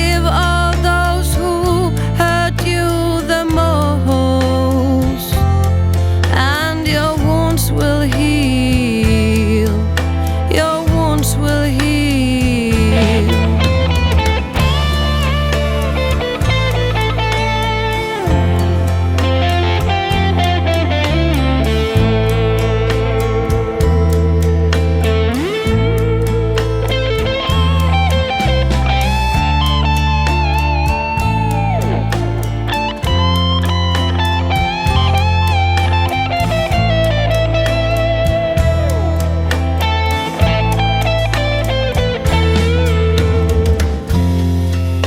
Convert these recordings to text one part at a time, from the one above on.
Forgive all those who hurt you the most, and your wounds will heal. Your wounds will heal.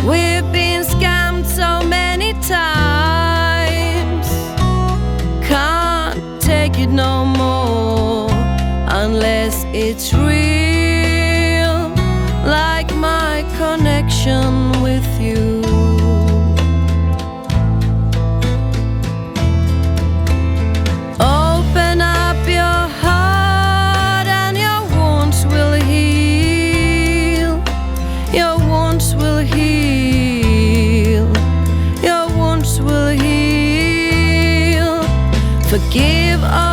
We've been scammed so many times, can't take it no more unless it's real, like my connection with you. Open up your heart and your wounds will heal. Your wounds will heal. Your wounds will heal. Forgive all